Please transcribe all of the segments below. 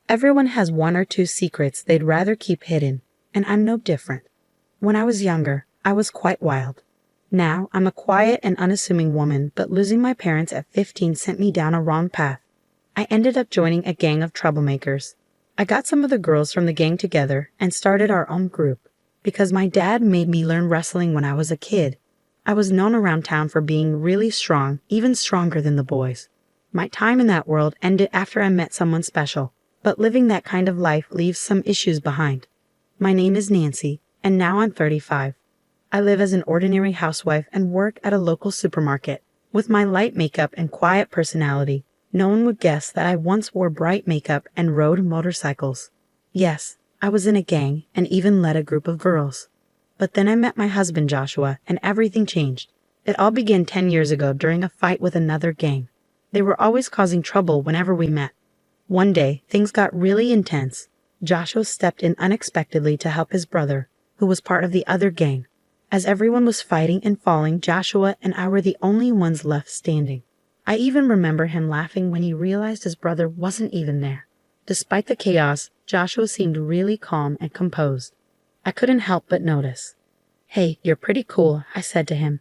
Everyone has one or two secrets they'd rather keep hidden, and I'm no different. When I was younger, I was quite wild. Now, I'm a quiet and unassuming woman, but losing my parents at 15 sent me down a wrong path. I ended up joining a gang of troublemakers. I got some of the girls from the gang together and started our own group. Because my dad made me learn wrestling when I was a kid, I was known around town for being really strong, even stronger than the boys. My time in that world ended after I met someone special, but living that kind of life leaves some issues behind. My name is Nancy, and now I'm 35. I live as an ordinary housewife and work at a local supermarket. With my light makeup and quiet personality, no one would guess that I once wore bright makeup and rode motorcycles. Yes, I was in a gang and even led a group of girls. But then I met my husband Joshua and everything changed. It all began 10 years ago during a fight with another gang. They were always causing trouble whenever we met. One day, things got really intense. Joshua stepped in unexpectedly to help his brother, who was part of the other gang. As everyone was fighting and falling, Joshua and I were the only ones left standing. I even remember him laughing when he realized his brother wasn't even there. Despite the chaos, Joshua seemed really calm and composed. I couldn't help but notice. "Hey, you're pretty cool," I said to him.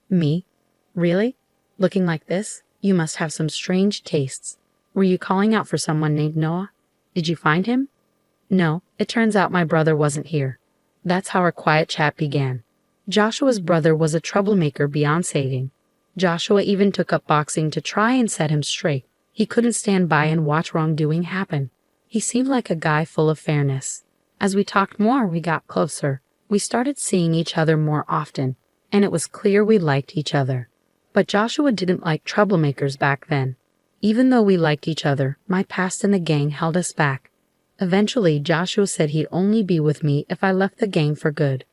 "Me? Really? Looking like this? You must have some strange tastes. Were you calling out for someone named Noah? Did you find him?" "No, it turns out my brother wasn't here." That's how our quiet chat began. Joshua's brother was a troublemaker beyond saving. Joshua even took up boxing to try and set him straight. He couldn't stand by and watch wrongdoing happen. He seemed like a guy full of fairness. As we talked more, we got closer. We started seeing each other more often, and it was clear we liked each other. But Joshua didn't like troublemakers back then. Even though we liked each other, my past in the gang held us back. Eventually, Joshua said he'd only be with me if I left the gang for good.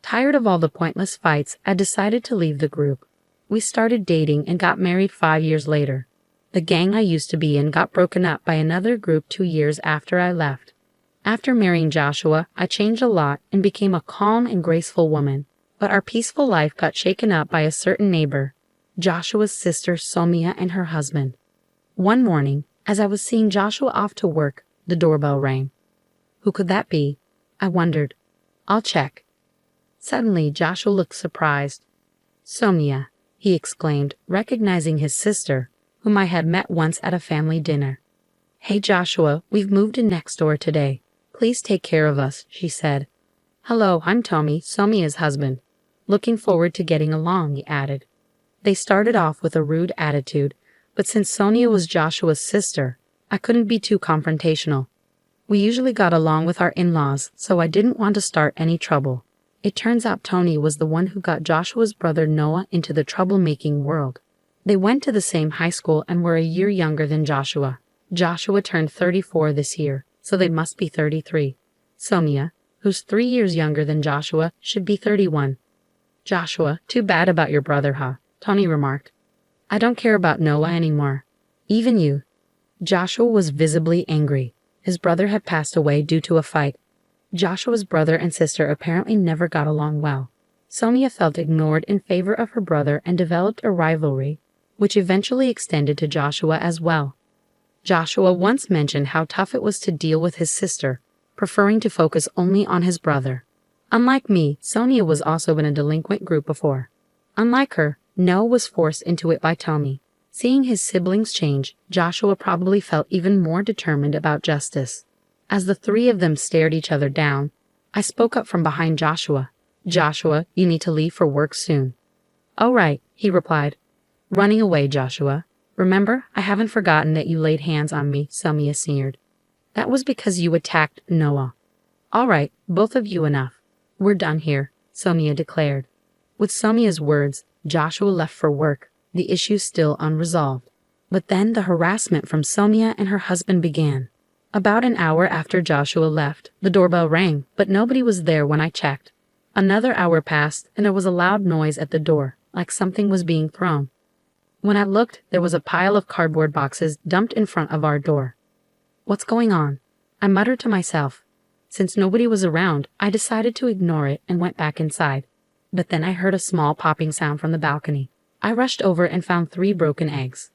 Tired of all the pointless fights, I decided to leave the group. We started dating and got married 5 years later. The gang I used to be in got broken up by another group 2 years after I left. After marrying Joshua, I changed a lot and became a calm and graceful woman. But our peaceful life got shaken up by a certain neighbor, Joshua's sister Somia and her husband. One morning, as I was seeing Joshua off to work, the doorbell rang. Who could that be? I wondered. I'll check. Suddenly, Joshua looked surprised. Somia, he exclaimed, recognizing his sister, whom I had met once at a family dinner. Hey Joshua, we've moved in next door today. Please take care of us, she said. Hello, I'm Tommy, Somia's husband. Looking forward to getting along, he added. They started off with a rude attitude, but since Sonia was Joshua's sister, I couldn't be too confrontational. We usually got along with our in-laws, so I didn't want to start any trouble. It turns out Tony was the one who got Joshua's brother Noah into the troublemaking world. They went to the same high school and were a year younger than Joshua. Joshua turned 34 this year, so they must be 33. Sonia, who's 3 years younger than Joshua, should be 31. Joshua, too bad about your brother, huh? Tony remarked. I don't care about Noah anymore. Even you. Joshua was visibly angry. His brother had passed away due to a fight. Joshua's brother and sister apparently never got along well. Sonia felt ignored in favor of her brother and developed a rivalry, which eventually extended to Joshua as well. Joshua once mentioned how tough it was to deal with his sister, preferring to focus only on his brother. Unlike me, Sonia was also in a delinquent group before. Unlike her, Noah was forced into it by Tony. Seeing his siblings change, Joshua probably felt even more determined about justice. As the three of them stared each other down, I spoke up from behind Joshua. Joshua, you need to leave for work soon. All right, he replied. Running away, Joshua. Remember, I haven't forgotten that you laid hands on me, Sonia sneered. That was because you attacked Noah. All right, both of you enough. We're done here, Sonia declared. With Somia's words, Joshua left for work, the issue still unresolved. But then the harassment from Sonia and her husband began. About an hour after Joshua left, the doorbell rang, but nobody was there when I checked. Another hour passed, and there was a loud noise at the door, like something was being thrown. When I looked, there was a pile of cardboard boxes dumped in front of our door. What's going on? I muttered to myself. Since nobody was around, I decided to ignore it and went back inside. But then I heard a small popping sound from the balcony. I rushed over and found 3 broken eggs.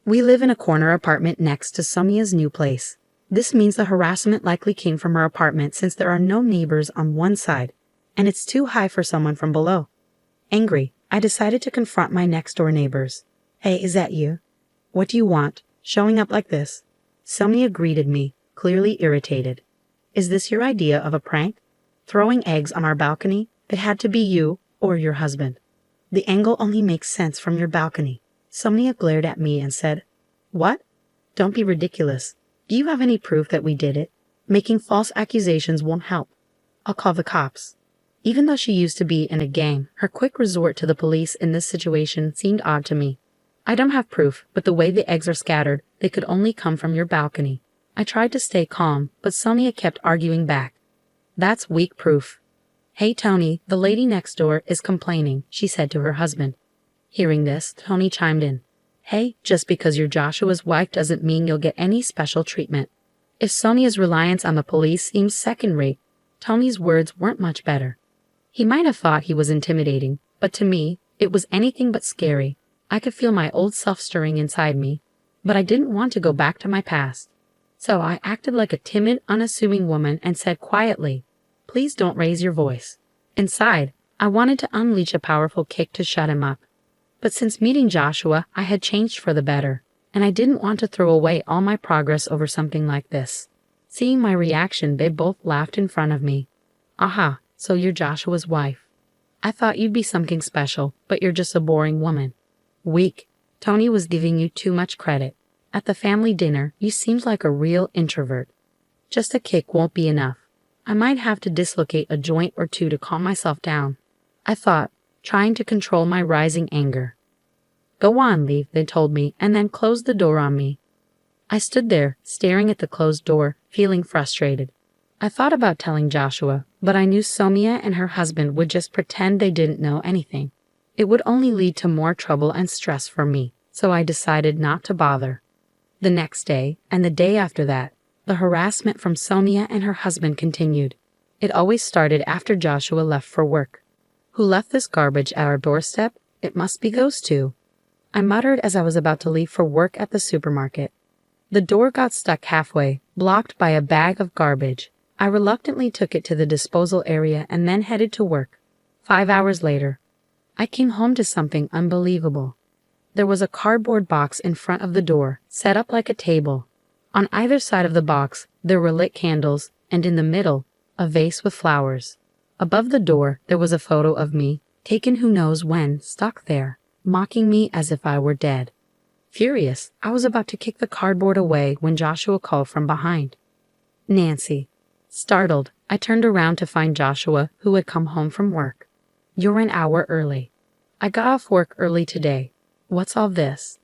We live in a corner apartment next to Somia's new place. This means the harassment likely came from her apartment since there are no neighbors on one side, and it's too high for someone from below. Angry, I decided to confront my next-door neighbors. Hey, is that you? What do you want, showing up like this? Sonia greeted me, clearly irritated. Is this your idea of a prank? Throwing eggs on our balcony? It had to be you or your husband. The angle only makes sense from your balcony. Sonia glared at me and said, What? Don't be ridiculous. Do you have any proof that we did it? Making false accusations won't help. I'll call the cops. Even though she used to be in a gang, her quick resort to the police in this situation seemed odd to me. I don't have proof, but the way the eggs are scattered, they could only come from your balcony. I tried to stay calm, but Sonia kept arguing back. That's weak proof. Hey Tony, the lady next door is complaining, she said to her husband. Hearing this, Tony chimed in. Hey, just because you're Joshua's wife doesn't mean you'll get any special treatment. If Sonia's reliance on the police seems second-rate, Tony's words weren't much better. He might have thought he was intimidating, but to me, it was anything but scary. I could feel my old self stirring inside me, but I didn't want to go back to my past. So I acted like a timid, unassuming woman and said quietly, Please don't raise your voice. Inside, I wanted to unleash a powerful kick to shut him up. But since meeting Joshua, I had changed for the better, and I didn't want to throw away all my progress over something like this. Seeing my reaction, they both laughed in front of me. Aha, so you're Joshua's wife. I thought you'd be something special, but you're just a boring woman. Weak. Tony was giving you too much credit. At the family dinner, you seemed like a real introvert. Just a kick won't be enough. I might have to dislocate a joint or two to calm myself down, I thought, trying to control my rising anger. Go on, leave, they told me, and then closed the door on me. I stood there, staring at the closed door, feeling frustrated. I thought about telling Joshua, but I knew Sonia and her husband would just pretend they didn't know anything. It would only lead to more trouble and stress for me, so I decided not to bother. The next day, and the day after that, the harassment from Sonia and her husband continued. It always started after Joshua left for work. Who left this garbage at our doorstep? It must be those two. I muttered as I was about to leave for work at the supermarket. The door got stuck halfway, blocked by a bag of garbage. I reluctantly took it to the disposal area and then headed to work. 5 hours later, I came home to something unbelievable. There was a cardboard box in front of the door, set up like a table. On either side of the box, there were lit candles, and in the middle, a vase with flowers. Above the door, there was a photo of me, taken who knows when, stuck there, mocking me as if I were dead. Furious, I was about to kick the cardboard away when Joshua called from behind. Nancy. Startled, I turned around to find Joshua, who had come home from work. You're an hour early. I got off work early today. What's all this?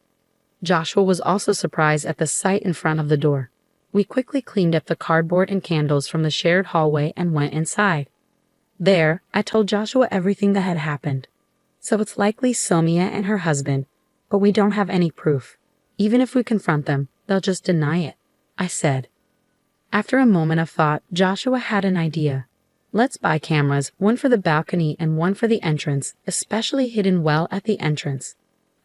Joshua was also surprised at the sight in front of the door. We quickly cleaned up the cardboard and candles from the shared hallway and went inside. There, I told Joshua everything that had happened. So it's likely Sonia and her husband, but we don't have any proof. Even if we confront them, they'll just deny it, I said. After a moment of thought, Joshua had an idea. Let's buy cameras, one for the balcony and one for the entrance, especially hidden well at the entrance.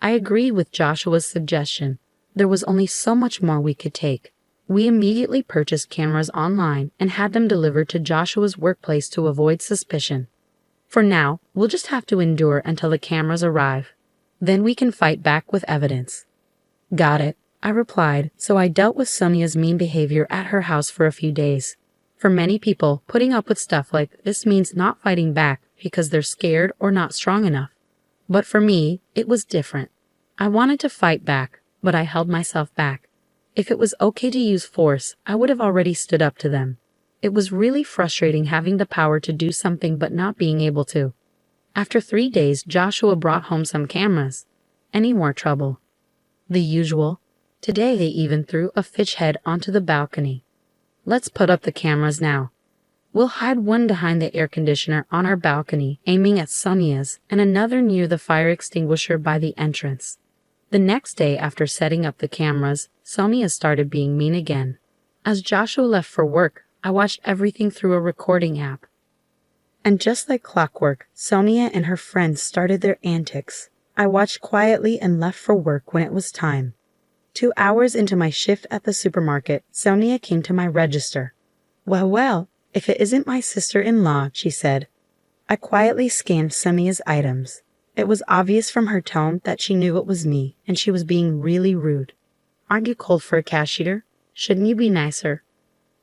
I agreed with Joshua's suggestion. There was only so much more we could take. We immediately purchased cameras online and had them delivered to Joshua's workplace to avoid suspicion. For now, we'll just have to endure until the cameras arrive. Then we can fight back with evidence. Got it, I replied, so I dealt with Sonia's mean behavior at her house for a few days. For many people, putting up with stuff like this means not fighting back because they're scared or not strong enough. But for me, it was different. I wanted to fight back, but I held myself back. If it was okay to use force, I would have already stood up to them. It was really frustrating having the power to do something but not being able to. After 3 days, Joshua brought home some cameras. Any more trouble? The usual. Today they even threw a fish head onto the balcony. Let's put up the cameras now. We'll hide one behind the air conditioner on our balcony, aiming at Sonia's, and another near the fire extinguisher by the entrance. The next day after setting up the cameras, Sonia started being mean again. As Joshua left for work, I watched everything through a recording app. And just like clockwork, Sonia and her friends started their antics. I watched quietly and left for work when it was time. 2 hours into my shift at the supermarket, Sonia came to my register. Well, if it isn't my sister-in-law, she said. I quietly scanned Sonia's items. It was obvious from her tone that she knew it was me, and she was being really rude. Aren't you cold for a cashier? Shouldn't you be nicer?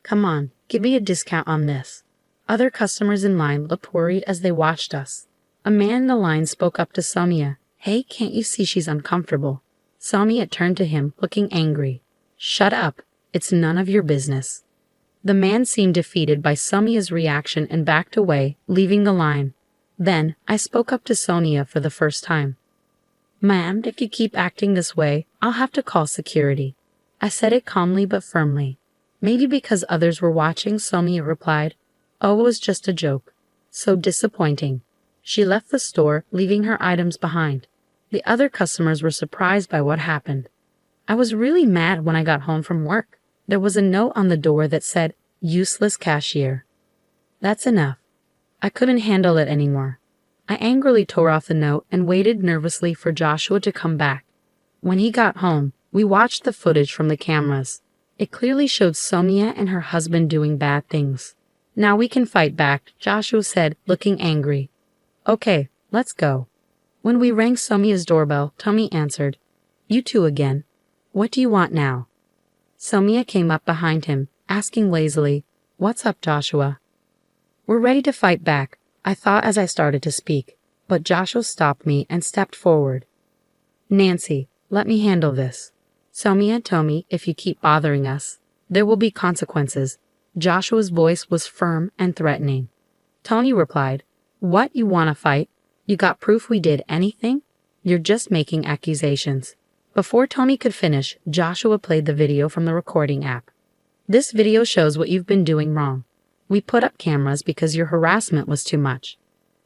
Come on, give me a discount on this. Other customers in line looked worried as they watched us. A man in the line spoke up to Sonia. Hey, can't you see she's uncomfortable? Sonia turned to him, looking angry. Shut up. It's none of your business. The man seemed defeated by Sonia's reaction and backed away, leaving the line. Then, I spoke up to Sonia for the first time. Ma'am, if you keep acting this way, I'll have to call security. I said it calmly but firmly. Maybe because others were watching, Sonia replied. Oh, it was just a joke. So disappointing. She left the store, leaving her items behind. The other customers were surprised by what happened. I was really mad when I got home from work. There was a note on the door that said, useless cashier. That's enough. I couldn't handle it anymore. I angrily tore off the note and waited nervously for Joshua to come back. When he got home, we watched the footage from the cameras. It clearly showed Sonia and her husband doing bad things. Now we can fight back, Joshua said, looking angry. Okay, let's go. When we rang Sonia's doorbell, Tommy answered. You two again. What do you want now? Sonia came up behind him, asking lazily, What's up, Joshua? We're ready to fight back, I thought as I started to speak, but Joshua stopped me and stepped forward. Nancy, let me handle this. Sonia told me if you keep bothering us, there will be consequences. Joshua's voice was firm and threatening. Tony replied, What, you want to fight? You got proof we did anything? You're just making accusations. Before Tony could finish, Joshua played the video from the recording app. This video shows what you've been doing wrong. We put up cameras because your harassment was too much.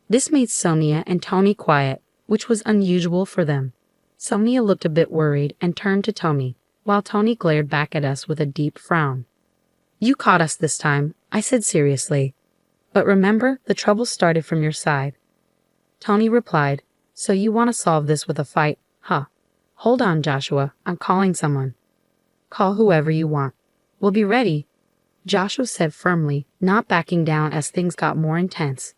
This made Sonia and Tony quiet, which was unusual for them. Sonia looked a bit worried and turned to Tony, while Tony glared back at us with a deep frown. You caught us this time, I said seriously. But remember, the trouble started from your side. Tony replied, So you want to solve this with a fight, huh? Hold on, Joshua, I'm calling someone. Call whoever you want. We'll be ready, Joshua said firmly, not backing down as things got more intense.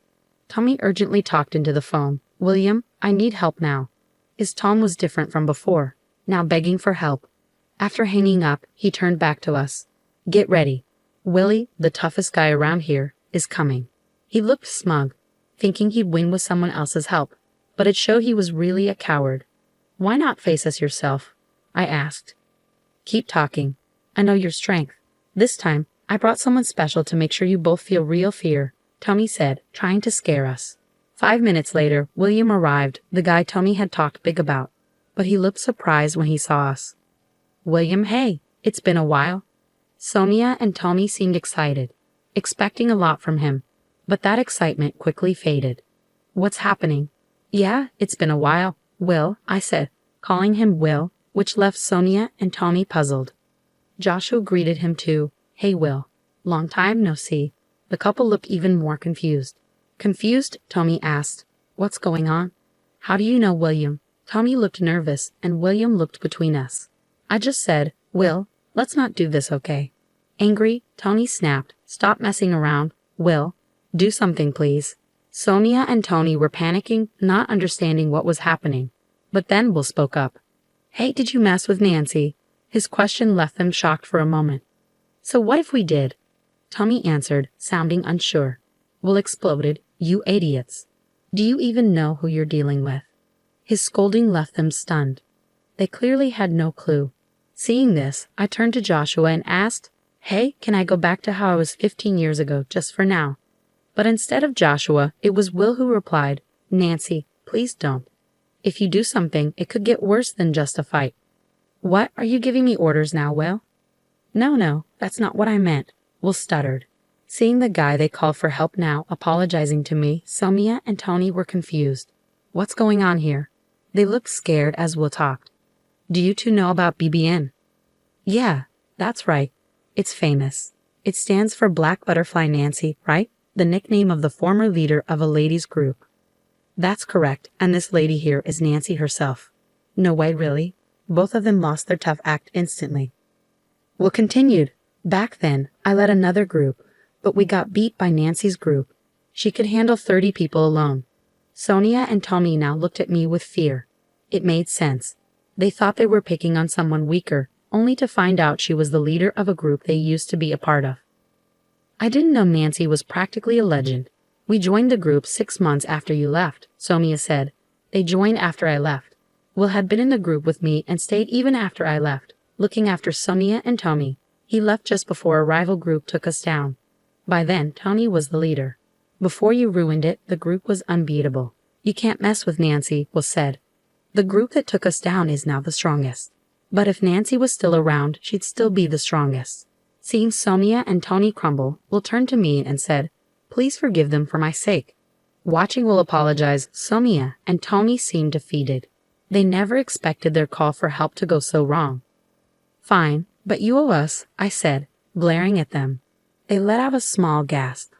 Tommy urgently talked into the phone. William, I need help now. His tone was different from before, now begging for help. After hanging up, he turned back to us. Get ready. Willie, the toughest guy around here, is coming. He looked smug, thinking he'd win with someone else's help, but it showed he was really a coward. Why not face us yourself? I asked. Keep talking. I know your strength. This time, I brought someone special to make sure you both feel real fear, Tommy said, trying to scare us. 5 minutes later, William arrived, the guy Tommy had talked big about, but he looked surprised when he saw us. William, hey, it's been a while. Sonia and Tommy seemed excited, expecting a lot from him, but that excitement quickly faded. What's happening? Yeah, it's been a while, Will, I said, calling him Will, which left Sonia and Tommy puzzled. Joshua greeted him too. Hey Will, long time no see. The couple looked even more confused. Confused, Tommy asked, What's going on? How do you know William? Tommy looked nervous, and William looked between us. I just said, Will, let's not do this, okay? Angry, Tony snapped, Stop messing around. Will, do something please. Sonia and Tony were panicking, not understanding what was happening. But then Will spoke up. Hey, did you mess with Nancy? His question left them shocked for a moment. So what if we did? Tommy answered, sounding unsure. Will exploded, You idiots. Do you even know who you're dealing with? His scolding left them stunned. They clearly had no clue. Seeing this, I turned to Joshua and asked, Hey, can I go back to how I was 15 years ago, just for now? But instead of Joshua, it was Will who replied, Nancy, please don't. If you do something, it could get worse than just a fight. What, are you giving me orders now, Will? No, that's not what I meant, Will stuttered. Seeing the guy they called for help now apologizing to me, Sonia and Tony were confused. What's going on here? They looked scared as Will talked. Do you two know about BBN? Yeah, that's right. It's famous. It stands for Black Butterfly Nancy, right? The nickname of the former leader of a ladies' group. That's correct, and this lady here is Nancy herself. No way, really? Both of them lost their tough act instantly. Will continued. Back then, I led another group, but we got beat by Nancy's group. She could handle 30 people alone. Sonia and Tommy now looked at me with fear. It made sense. They thought they were picking on someone weaker, only to find out she was the leader of a group they used to be a part of. I didn't know Nancy was practically a legend. We joined the group 6 months after you left, Sonia said. They joined after I left. Will had been in the group with me and stayed even after I left, looking after Sonia and Tommy. He left just before a rival group took us down. By then, Tommy was the leader. Before you ruined it, the group was unbeatable. You can't mess with Nancy, Will said. The group that took us down is now the strongest. But if Nancy was still around, she'd still be the strongest. Seeing Sonia and Tony crumble, Will turned to me and said, "Please forgive them for my sake." Watching Will apologize, Sonia and Tony seemed defeated. They never expected their call for help to go so wrong. "Fine, but you owe us," I said, glaring at them. They let out a small gasp.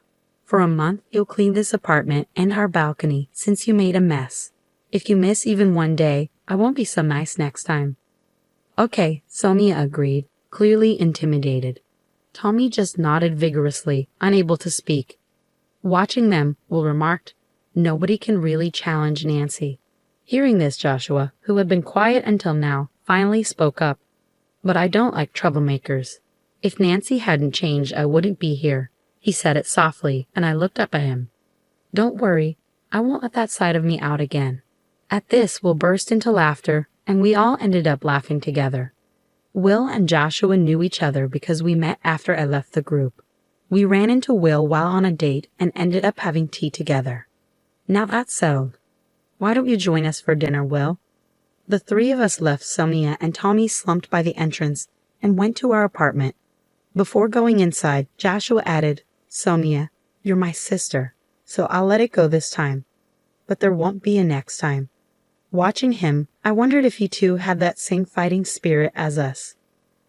"For a month, you'll clean this apartment and our balcony since you made a mess. If you miss even one day, I won't be so nice next time." "Okay," Sonia agreed, clearly intimidated. Tommy just nodded vigorously, unable to speak. Watching them, Will remarked, "Nobody can really challenge Nancy." Hearing this, Joshua, who had been quiet until now, finally spoke up. "But I don't like troublemakers. If Nancy hadn't changed, I wouldn't be here." He said it softly, and I looked up at him. "Don't worry, I won't let that side of me out again." At this, Will burst into laughter, and we all ended up laughing together. Will and Joshua knew each other because we met after I left the group. We ran into Will while on a date and ended up having tea together. Now that's settled. Why don't you join us for dinner, Will? The three of us left Sonia and Tommy slumped by the entrance and went to our apartment. Before going inside, Joshua added, "Sonia, you're my sister, so I'll let it go this time. But there won't be a next time." Watching him, I wondered if he too had that same fighting spirit as us.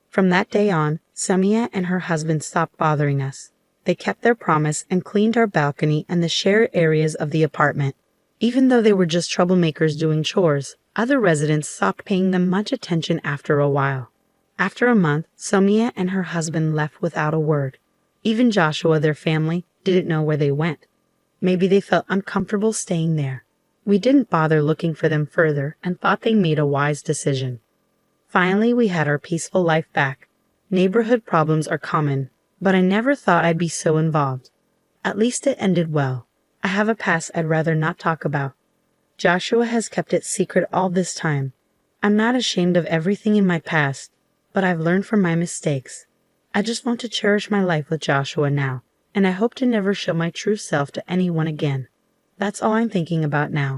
From that day on, Sonia and her husband stopped bothering us. They kept their promise and cleaned our balcony and the shared areas of the apartment. Even though they were just troublemakers doing chores, other residents stopped paying them much attention after a while. After a month, Sonia and her husband left without a word. Even Joshua, their family, didn't know where they went. Maybe they felt uncomfortable staying there. We didn't bother looking for them further and thought they made a wise decision. Finally, we had our peaceful life back. Neighborhood problems are common, but I never thought I'd be so involved. At least it ended well. I have a past I'd rather not talk about. Joshua has kept it secret all this time. I'm not ashamed of everything in my past, but I've learned from my mistakes. I just want to cherish my life with Joshua now, and I hope to never show my true self to anyone again. That's all I'm thinking about now.